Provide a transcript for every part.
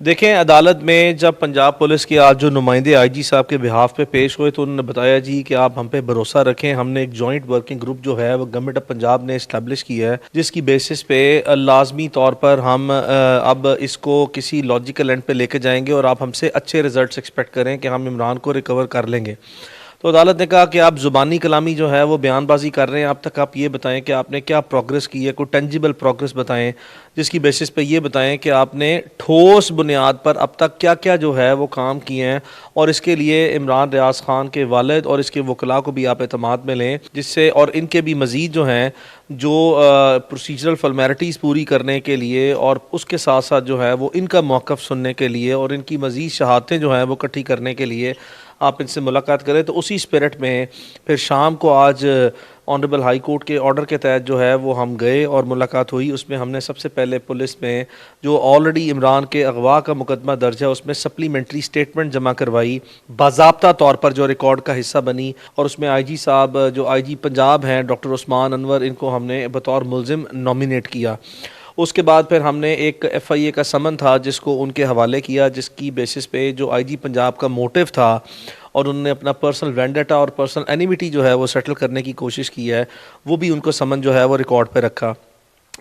دیکھیں عدالت میں جب پنجاب پولیس کے آج جو نمائندے آئی جی صاحب کے بہاف پہ پیش ہوئے تو انہوں نے بتایا جی کہ آپ ہم پہ بھروسہ رکھیں. ہم نے ایک جوائنٹ ورکنگ گروپ جو ہے وہ گورنمنٹ آف پنجاب نے اسٹیبلش کیا ہے جس کی بیسس پہ لازمی طور پر ہم اب اس کو کسی لاجیکل اینڈ پہ لے کے جائیں گے اور آپ ہم سے اچھے ریزلٹس ایکسپیکٹ کریں کہ ہم عمران کو ریکور کر لیں گے. تو عدالت نے کہا کہ آپ زبانی کلامی جو ہے وہ بیان بازی کر رہے ہیں, اب تک آپ یہ بتائیں کہ آپ نے کیا پروگرس کی ہے, کوئی ٹینجیبل پروگرس بتائیں جس کی بیسس پہ یہ بتائیں کہ آپ نے ٹھوس بنیاد پر اب تک کیا کیا جو ہے وہ کام کیے ہیں, اور اس کے لیے عمران ریاض خان کے والد اور اس کے وکلاء کو بھی آپ اعتماد میں لیں, جس سے اور ان کے بھی مزید جو ہیں جو پروسیجرل فارمیلٹیز پوری کرنے کے لیے اور اس کے ساتھ ساتھ جو ہے وہ ان کا موقف سننے کے لیے اور ان کی مزید شہادتیں جو ہیں وہ اکٹھی کرنے کے لیے آپ ان سے ملاقات کریں. تو اسی اسپرٹ میں پھر شام کو آج آنریبل ہائی کورٹ کے آرڈر کے تحت جو ہے وہ ہم گئے اور ملاقات ہوئی. اس میں ہم نے سب سے پہلے پولیس میں جو آلریڈی عمران کے اغوا کا مقدمہ درج ہے اس میں سپلیمنٹری اسٹیٹمنٹ جمع کروائی, باضابطہ طور پر جو ریکارڈ کا حصہ بنی, اور اس میں آئی جی صاحب جو آئی جی پنجاب ہیں ڈاکٹر عثمان انور, ان کو ہم نے بطور ملزم نامینیٹ کیا. اس کے بعد پھر ہم نے ایک ایف آئی اے کا سمن تھا جس کو ان کے حوالے کیا, جس کی بیسس پہ جو آئی جی پنجاب کا موٹیو تھا اور انہوں نے اپنا پرسنل وینڈیٹا اور پرسنل اینیمیٹی جو ہے وہ سیٹل کرنے کی کوشش کی ہے, وہ بھی ان کو سمن جو ہے وہ ریکارڈ پہ رکھا.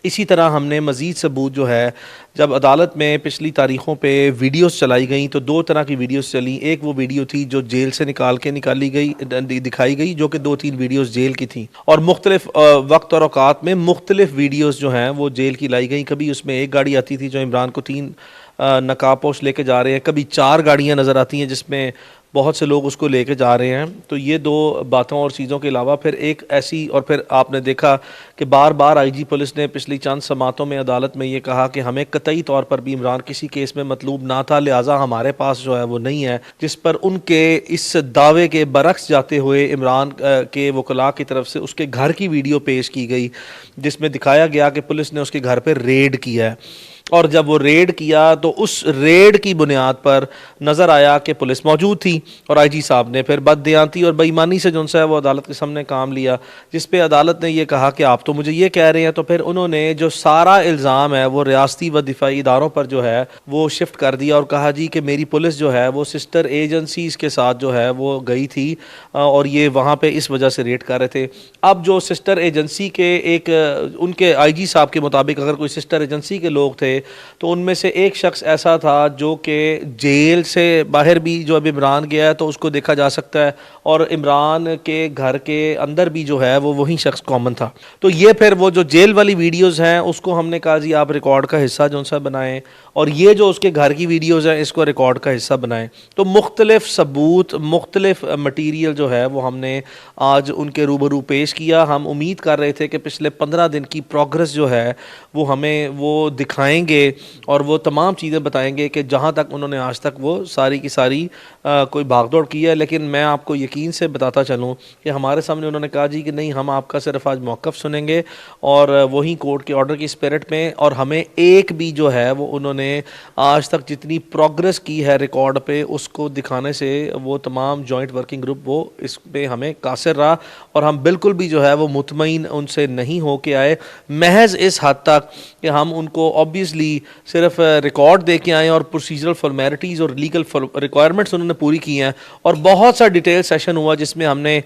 اسی طرح ہم نے مزید ثبوت جو ہے جب عدالت میں پچھلی تاریخوں پہ ویڈیوز چلائی گئیں تو دو طرح کی ویڈیوز چلیں. ایک وہ ویڈیو تھی جو جیل سے نکالی گئی دکھائی گئی, جو کہ 2-3 ویڈیوز جیل کی تھیں, اور مختلف وقت اور اوقات میں مختلف ویڈیوز جو ہیں وہ جیل کی لائی گئیں. کبھی اس میں ایک گاڑی آتی تھی جو عمران کو 3 نقاب پوش لے کے جا رہے ہیں, کبھی 4 گاڑیاں نظر آتی ہیں جس میں بہت سے لوگ اس کو لے کے جا رہے ہیں. تو یہ 2 باتوں اور چیزوں کے علاوہ پھر ایک ایسی, اور پھر آپ نے دیکھا کہ بار بار آئی جی پولیس نے پچھلی چند سماعتوں میں عدالت میں یہ کہا کہ ہمیں قطعی طور پر بھی عمران کسی کیس میں مطلوب نہ تھا, لہٰذا ہمارے پاس جو ہے وہ نہیں ہے, جس پر ان کے اس دعوے کے برعکس جاتے ہوئے عمران کے وکلاء کی طرف سے اس کے گھر کی ویڈیو پیش کی گئی جس میں دکھایا گیا کہ پولیس نے اس کے گھر پہ ریڈ کیا ہے. اور جب وہ ریڈ کیا تو اس ریڈ کی بنیاد پر نظر آیا کہ پولیس موجود تھی, اور آئی جی صاحب نے پھر بددیانتی اور بے ایمانی سے جو ہے وہ عدالت کے سامنے کام لیا, جس پہ عدالت نے یہ کہا کہ آپ تو مجھے یہ کہہ رہے ہیں. تو پھر انہوں نے جو سارا الزام ہے وہ ریاستی و دفاعی اداروں پر جو ہے وہ شفٹ کر دیا اور کہا جی کہ میری پولیس جو ہے وہ سسٹر ایجنسیز کے ساتھ جو ہے وہ گئی تھی اور یہ وہاں پہ اس وجہ سے ریڈ کر رہے تھے. اب جو سسٹر ایجنسی کے ایک ان کے آئی جی صاحب کے مطابق اگر کوئی سسٹر ایجنسی کے لوگ تھے تو ان میں سے ایک شخص ایسا تھا جو کہ جیل سے باہر بھی جو اب عمران گیا ہے تو اس کو دیکھا جا سکتا ہے, اور عمران کے گھر کے اندر بھی جو ہے وہ وہی شخص کامن تھا. تو یہ پھر وہ جو جیل والی ویڈیوز ہیں اس کو ہم نے کہا جی آپ ریکارڈ کا حصہ جو سا بنائیں, اور یہ جو اس کے گھر کی ویڈیوز ہیں اس کو ریکارڈ کا حصہ بنائیں. تو مختلف ثبوت, مختلف مٹیریل جو ہے وہ ہم نے آج ان کے روبرو پیش کیا. ہم امید کر رہے تھے کہ پچھلے 15 دن کی پروگرس جو ہے وہ ہمیں وہ دکھائیں گے اور وہ تمام چیزیں بتائیں گے کہ جہاں تک انہوں نے آج تک وہ ساری کی ساری کوئی بھاگ دوڑ کی ہے. لیکن میں آپ کو یقین سے بتاتا چلوں کہ ہمارے سامنے انہوں نے کہا جی کہ نہیں, ہم آپ کا صرف آج موقف سنیں گے اور وہی کورٹ کے آرڈر کی اسپرٹ میں, اور ہمیں ایک بھی جو ہے وہ انہوں نے آج تک جتنی پروگرس کی ہے ریکارڈ پہ اس کو دکھانے سے وہ تمام جوائنٹ ورکنگ گروپ وہ اس پہ ہمیں قاصر رہا, اور ہم بالکل بھی جو ہے وہ مطمئن ان سے نہیں ہو کے آئے, محض اس حد تک کہ ہم ان کو آبویسلی صرف ریکارڈ دے کے آئے اور پروسیجرل فارمیلٹیز اور لیگل ریکوائرمنٹس انہوں نے پوری کی ہیں. اور بہت سا ڈیٹیل سیشن ہوا جس میں ہم نے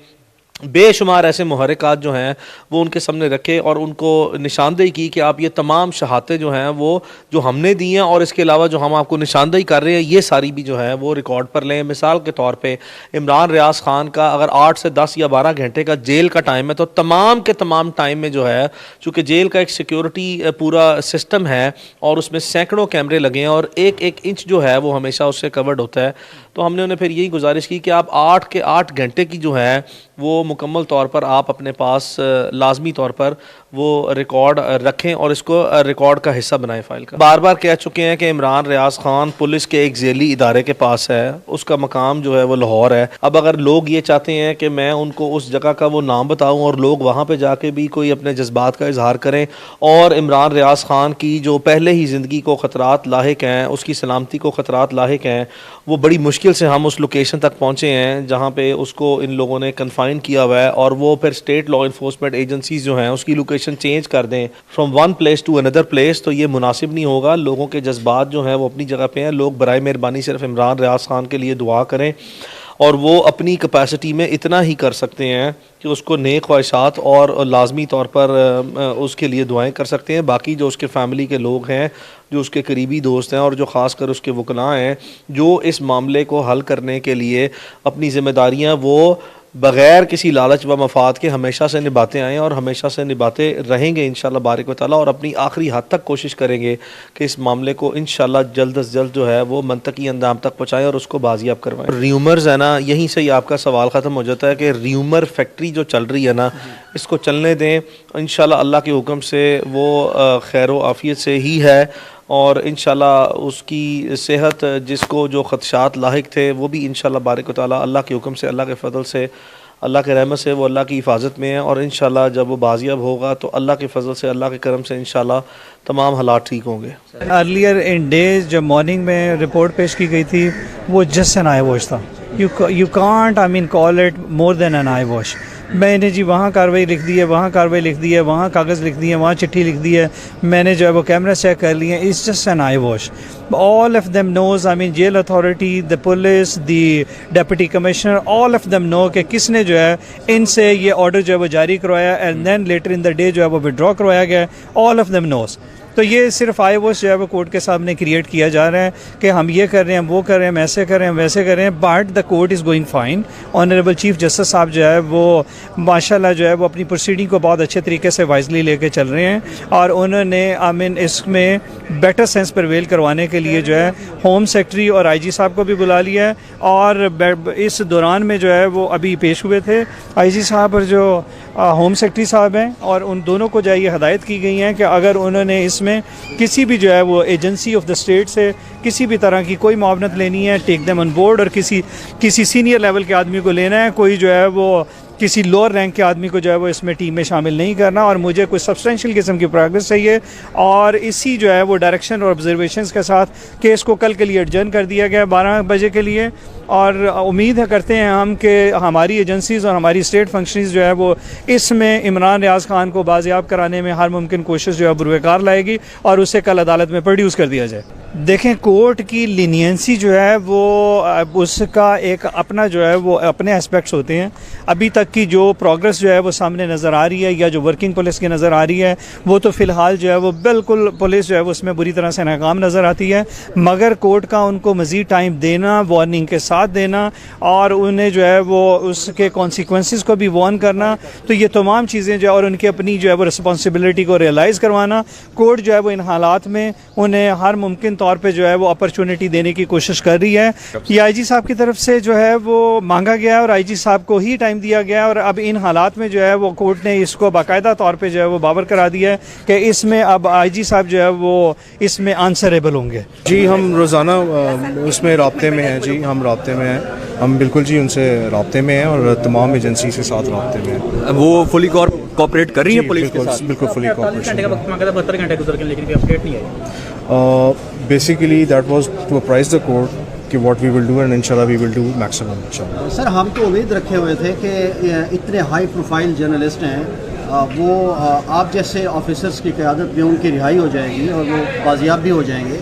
بے شمار ایسے محرکات جو ہیں وہ ان کے سامنے رکھے اور ان کو نشاندہی کی کہ آپ یہ تمام شہادتیں جو ہیں وہ جو ہم نے دی ہیں اور اس کے علاوہ جو ہم آپ کو نشاندہی کر رہے ہیں یہ ساری بھی جو ہے وہ ریکارڈ پر لیں. مثال کے طور پہ عمران ریاض خان کا اگر 8 سے 10 یا 12 گھنٹے کا جیل کا ٹائم ہے تو تمام کے تمام ٹائم میں جو ہے چونکہ جیل کا ایک سیکیورٹی پورا سسٹم ہے اور اس میں سینکڑوں کیمرے لگے ہیں اور ایک ایک انچ جو ہے وہ ہمیشہ اس سے کورڈ ہوتا ہے. تو ہم نے انہیں پھر یہی گزارش کی کہ آپ 8 کے 8 گھنٹے کی جو ہے وہ مکمل طور پر آپ اپنے پاس لازمی طور پر وہ ریکارڈ رکھیں اور اس کو ریکارڈ کا حصہ بنائیں فائل کا. بار بار کہہ چکے ہیں کہ عمران ریاض خان پولیس کے ایک ذیلی ادارے کے پاس ہے, اس کا مقام جو ہے وہ لاہور ہے. اب اگر لوگ یہ چاہتے ہیں کہ میں ان کو اس جگہ کا وہ نام بتاؤں اور لوگ وہاں پہ جا کے بھی کوئی اپنے جذبات کا اظہار کریں اور عمران ریاض خان کی جو پہلے ہی زندگی کو خطرات لاحق ہیں, اس کی سلامتی کو خطرات لاحق ہیں, وہ بڑی مشکل سے ہم اس لوکیشن تک پہنچے ہیں جہاں پہ اس کو ان لوگوں نے کنفائن کیا کیا ہوا ہے اور وہ پھر اسٹیٹ لا انفورسمنٹ ایجنسیز جو ہیں اس کی لوکیشن چینج کر دیں from one place to another place, تو یہ مناسب نہیں ہوگا. لوگوں کے جذبات جو ہیں وہ اپنی جگہ پہ ہیں. لوگ برائے مہربانی صرف عمران ریاض خان کے لیے دعا کریں، اور وہ اپنی کیپیسٹی میں اتنا ہی کر سکتے ہیں کہ اس کو نیک خواہشات اور لازمی طور پر اس کے لیے دعائیں کر سکتے ہیں. باقی جو اس کے فیملی کے لوگ ہیں، جو اس کے قریبی دوست ہیں اور جو خاص کر اس کے وکلاء ہیں، جو اس معاملے کو حل کرنے کے لیے اپنی ذمہ داریاں وہ بغیر کسی لالچ و مفاد کے ہمیشہ سے نبھاتے آئے ہیں اور ہمیشہ سے نبھاتے رہیں گے انشاءاللہ بارک و تعالیٰ، اور اپنی آخری حد تک کوشش کریں گے کہ اس معاملے کو انشاءاللہ جلد از جلد جو ہے وہ منطقی اندام تک پہنچائیں اور اس کو بازیاب کروائیں. ریومرز ہے نا، یہیں سے ہی آپ کا سوال ختم ہو جاتا ہے کہ ریومر فیکٹری جو چل رہی ہے نا، اس کو چلنے دیں. انشاءاللہ اللہ کے حکم سے وہ خیر و عافیت سے ہی ہے، اور انشاءاللہ اس کی صحت جس کو جو خدشات لاحق تھے وہ بھی انشاءاللہ بارک و تعالیٰ اللہ کے حکم سے، اللہ کے فضل سے، اللہ کے رحمت سے وہ اللہ کی حفاظت میں ہے. اور انشاءاللہ جب وہ بازیاب ہوگا تو اللہ کے فضل سے، اللہ کے کرم سے انشاءاللہ تمام حالات ٹھیک ہوں گے. ارلیئر ان ڈیز جب مارننگ میں رپورٹ پیش کی گئی تھی وہ جسٹ این آئی واش تھا. You can't call it more than an eyewash. میں نے جی وہاں کارروائی لکھ دی ہے، وہاں کارروائی لکھ دی ہے، وہاں کاغذ لکھ دیے، وہاں چٹھی لکھ دی ہے، میں نے جو ہے وہ کیمرہ چیک کر لیے. It's just an eyewash. all of them knows, jail authority, the police, the deputy commissioner, all of them know کہ کس نے جو ہے ان سے یہ آرڈر جو ہے وہ جاری کروایا and then later in the day جو ہے وہ withdraw کروایا گیا. all of them knows. تو یہ صرف آئی واش جو ہے وہ کورٹ کے سامنے کریٹ کیا جا رہا ہے کہ ہم یہ کر رہے ہیں، ہم وہ کر رہے ہیں، ہم ایسے کر رہے ہیں، ہم ویسے کر رہے ہیں. But the court is going fine. Honourable chief justice صاحب جو ہے وہ ماشاءاللہ جو ہے وہ اپنی پروسیڈنگ کو بہت اچھے طریقے سے وائزلی لے کے چل رہے ہیں، اور انہوں نے اس میں بیٹر سینس پرویل کروانے کے لیے جو ہے ہوم سیکرٹری اور آئی جی صاحب کو بھی بلا لیا ہے. اور اس دوران میں جو ہے وہ ابھی پیش ہوئے تھے آئی جی صاحب اور جو ہوم سیکرٹری صاحب ہیں، اور ان دونوں کو جو ہے یہ ہدایت کی گئی ہیں کہ اگر انہوں نے اس میں کسی بھی جو ہے وہ ایجنسی آف دا اسٹیٹ سے کسی بھی طرح کی کوئی معاونت لینی ہے، ٹیک دیم آن بورڈ. اور کسی سینئر لیول کے آدمی کو لینا ہے، کوئی جو ہے وہ کسی لوور رینک کے آدمی کو جو ہے وہ اس میں ٹیم میں شامل نہیں کرنا. اور مجھے کوئی سبسٹینشیل قسم کی پروگرس چاہیے، اور اسی جو ہے وہ ڈائریکشن اور آبزرویشنز کے ساتھ کیس کو کل کے لیے ایڈجرن کر دیا گیا 12 بجے کے لیے. اور امید کرتے ہیں ہم کہ ہماری ایجنسیز اور ہماری اسٹیٹ فنکشنز جو ہے وہ اس میں عمران ریاض خان کو بازیاب کرانے میں ہر ممکن کوشش جو ہے بروئے کار لائے گی اور اسے کل عدالت میں پروڈیوس کر دیا جائے. دیکھیں کورٹ کی لینینسی جو ہے وہ اس کا ایک اپنا جو ہے وہ اپنے اسپیکٹس ہوتے ہیں. ابھی تک کی جو پروگرس جو ہے وہ سامنے نظر آ رہی ہے یا جو ورکنگ پولیس کی نظر آ رہی ہے وہ تو فی الحال جو ہے وہ بالکل پولیس جو ہے وہ اس میں بری طرح سے ناکام نظر آتی ہے. مگر کورٹ کا ان کو مزید ٹائم دینا، وارننگ کے ساتھ دینا، اور انہیں جو ہے وہ اس کے کانسیکوینسز کو بھی وارن کرنا، تو یہ تمام چیزیں جو ہے اور ان کی اپنی جو ہے وہ رسپانسبلٹی کو ریئلائز کروانا، کورٹ جو ہے وہ ان حالات میں انہیں ہر ممکن طور پہ جو ہے وہ اپرچونٹی دینے کی کوشش کر رہی ہے. یہ آئی جی صاحب کی طرف سے جو ہے وہ مانگا گیا ہے اور آئی جی صاحب کو ہی ٹائم دیا گیا، اور اب ان حالات میں جو ہے وہ کورٹ نے اس کو باقاعدہ طور پہ جو ہے وہ باور کرا دیا ہے کہ اس میں اب آئی جی صاحب جو ہے وہ اس میں آنسریبل ہوں گے. جی ہم روزانہ اس میں رابطے میں ہیں. جی ہم رابطے میں ہیں، ہم بالکل جی ان سے رابطے میں ہیں اور تمام ایجنسی کے ساتھ رابطے میں ہیں. وہ فلی کوآپریٹ کر رہی ہے پولیس کے ساتھ؟ بالکل فلی کوآپریشن. 72 گھنٹے گزر گئے لیکن کوئی اپڈیٹ نہیں آئی. Basically that was to apprise the court کہ what we will do and انشاءاللہ وی ول ڈو میکسیمم انشاءاللہ. سر ہم تو امید رکھے ہوئے تھے کہ اتنے ہائی پروفائل جرنلسٹ ہیں وہ آپ جیسے آفیسرس کی قیادت میں ان کی رہائی ہو جائے گی اور وہ بازیاب بھی ہو جائیں گے.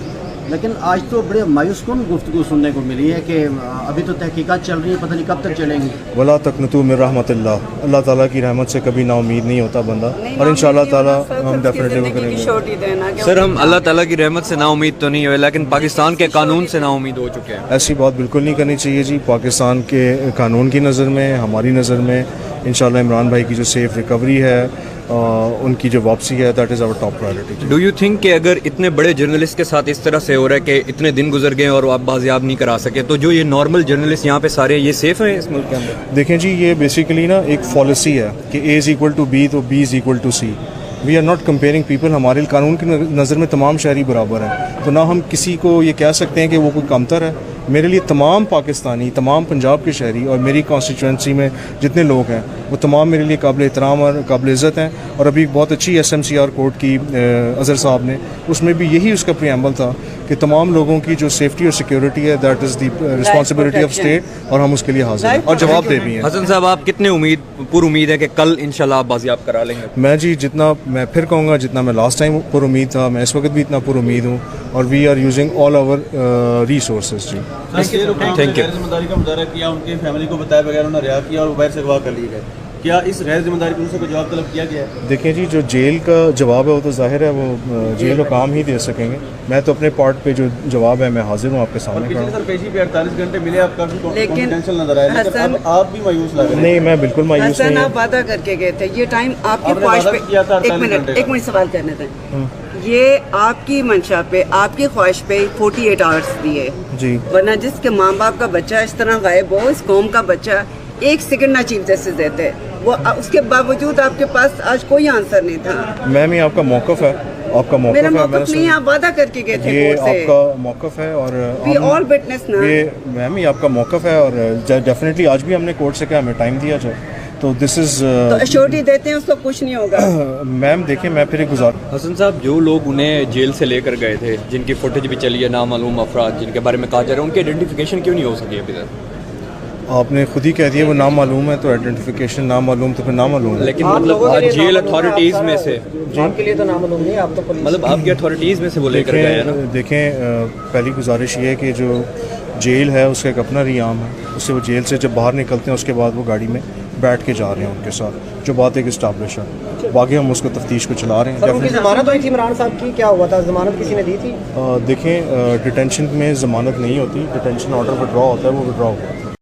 لیکن آج تو بڑے مایوس کن گفتگو سننے کو ملی ہے کہ ابھی تو تحقیقات چل رہی ہیں، پتہ نہیں کب تک چلیں گی. ولا تقنطوا من رحمت اللہ. اللہ تعالیٰ کی رحمت سے کبھی نا امید نہیں ہوتا بندہ، اور انشاءاللہ تعالیٰ ہم ڈیفینیٹلی وہ کریں گے. سر ہم اللہ تعالیٰ کی رحمت سے نا امید تو نہیں ہوئے، لیکن پاکستان کے قانون سے نا امید ہو چکے ہیں. ایسی بات بالکل نہیں کرنی چاہیے جی. پاکستان کے قانون کی نظر میں، ہماری نظر میں انشاءاللہ عمران بھائی کی جو سیف ریکوری ہے، ان کی جو واپسی ہے، that is our top priority. Do you think کہ اگر اتنے بڑے جرنلسٹ کے ساتھ اس طرح سے ہو رہا ہے کہ اتنے دن گزر گئے اور آپ بازیاب نہیں کرا سکے، تو جو یہ نارمل جرنلسٹ یہاں پہ سارے یہ سیف ہیں اس ملک کے اندر؟ دیکھیں جی یہ بیسیکلی نا ایک فالسی ہے کہ A is equal to B تو B is equal to C. We are not comparing people. ہمارے قانون کی نظر میں تمام شہری برابر ہیں، تو نہ ہم کسی کو یہ کہہ سکتے ہیں کہ وہ کوئی کمتر ہے. میرے لیے تمام پاکستانی، تمام پنجاب کے شہری اور میری کانسٹیچوئنسی میں جتنے لوگ ہیں وہ تمام میرے لیے قابل احترام اور قابل عزت ہیں. اور ابھی بہت اچھی SMCR کورٹ کی اظہر صاحب نے، اس میں بھی یہی اس کا پریامبل تھا کہ تمام لوگوں کی جو سیفٹی اور سیکورٹی ہے that is the responsibility of state, اور ہم اس کے لیے حاضر ہیں اور جواب دہ بھی ہیں. حسن صاحب آپ کتنے پر امید ہے کہ کل انشاءاللہ آپ بازیاب کرا لیں گے؟ میں جی جتنا میں پھر کہوں گا جتنا میں لاسٹ ٹائم پر امید تھا, میں اس وقت بھی اتنا پر امید ہوں, اور we are using all our resources. جی تھینک یو. ذمہ داری کا مظاہرہ کیا, ان کے فیملی کو بتایا بغیر انہوں نے رہا کیا اور باہر سے اغوا کر لیے گئے, کیا اس غیر ذمہ داری پر کوئی جواب طلب کیا گیا ہے؟ دیکھیں جی, جو جیل کا جواب ہے وہ تو ظاہر ہے وہ جیل و کام ہی دے سکیں گے. میں تو اپنے پارٹ پہ جو جواب ہے میں حاضر ہوں آپ کے سامنے کھڑا ہوں. سر پیشی پہ 48 گھنٹے ملے, آپ کافی کانفیڈینشیل نظر آئے, لیکن اب آپ بھی مایوس لگ رہے ہیں. نہیں, میں بالکل مایوس نہیں حسن ہوں. آپ وعدہ کر کے گئے تھے, یہ ٹائم آپ کی آپ نے خواہش وعدہ کیا تھا پہ 48 ایک منٹ سوال کرنے دیں. یہ آپ کی منشا پہ, آپ کی خواہش پہ 48 آورس دیے, جی ورنہ جس کے ماں باپ کا بچہ اس طرح غائب ہو, اس قوم کا بچہ ایک سیکنڈ نہ چیف جسٹس دیتے, وہ اس کے باوجود آپ کے پاس آج کوئی آنسر نہیں تھا. میم یہ آپ کا موقف ہے, آپ کا موقف میرا ہے. موقف نہیں, آپ وعدہ کر کے گئے تھے یہ کورٹ سے. آپ کا موقف ہے, اور We all witness نا. یہ میم یہ آپ کا موقف ہے, اور ڈیفینیٹلی آج بھی ہم نے کورٹ سے کہا ہمیں ٹائم دیا جائے, تو دس از تو ایشورٹی دیتے ہیں اس کو کچھ نہیں ہوگا. میم دیکھیں میں پھر ایک حسن صاحب, جو لوگ انہیں جیل سے لے کر گئے تھے, جن کی فوٹیج بھی چلی ہے, نامعلوم افراد جن کے بارے میں کہا جا رہا ہے, ان کی آئیڈینٹیفیکیشن کیوں نہیں ہو سکی ابھی تک؟ آپ نے خود ہی کہہ دیا وہ نامعلوم ہے, تو آئیڈینٹیفیکیشن نامعلوم تو پھر نامعلوم ہے. لیکن مطلب آج جیل اتھارٹیز میں سے, آپ کے لیے تو نامعلوم نہیں, آپ تو پولیس مطلب آپ کی اتھارٹیز میں سے وہ لے کر گئے ہیں نا. دیکھیں پہلی گزارش یہ ہے کہ جو جیل ہے اس کا ایک اپنا ریام ہے, اس سے وہ جیل سے جب باہر نکلتے ہیں اس کے بعد وہ گاڑی میں بیٹھ کے جا رہے ہیں ان کے ساتھ, جو بات ایک اسٹیبلش ہے. باقی ہم اس کو تفتیش کو چلا رہے ہیں. ان کی ضمانت ہوئی تھی عمران صاحب کی, کیا ہوا تھا, ضمانت کسی نے دی تھی؟ دیکھیں ڈیٹینشن میں ضمانت نہیں ہوتی, ڈیٹینشن آرڈر وڈرا ہوتا ہے, وہ وڈرا ہوا.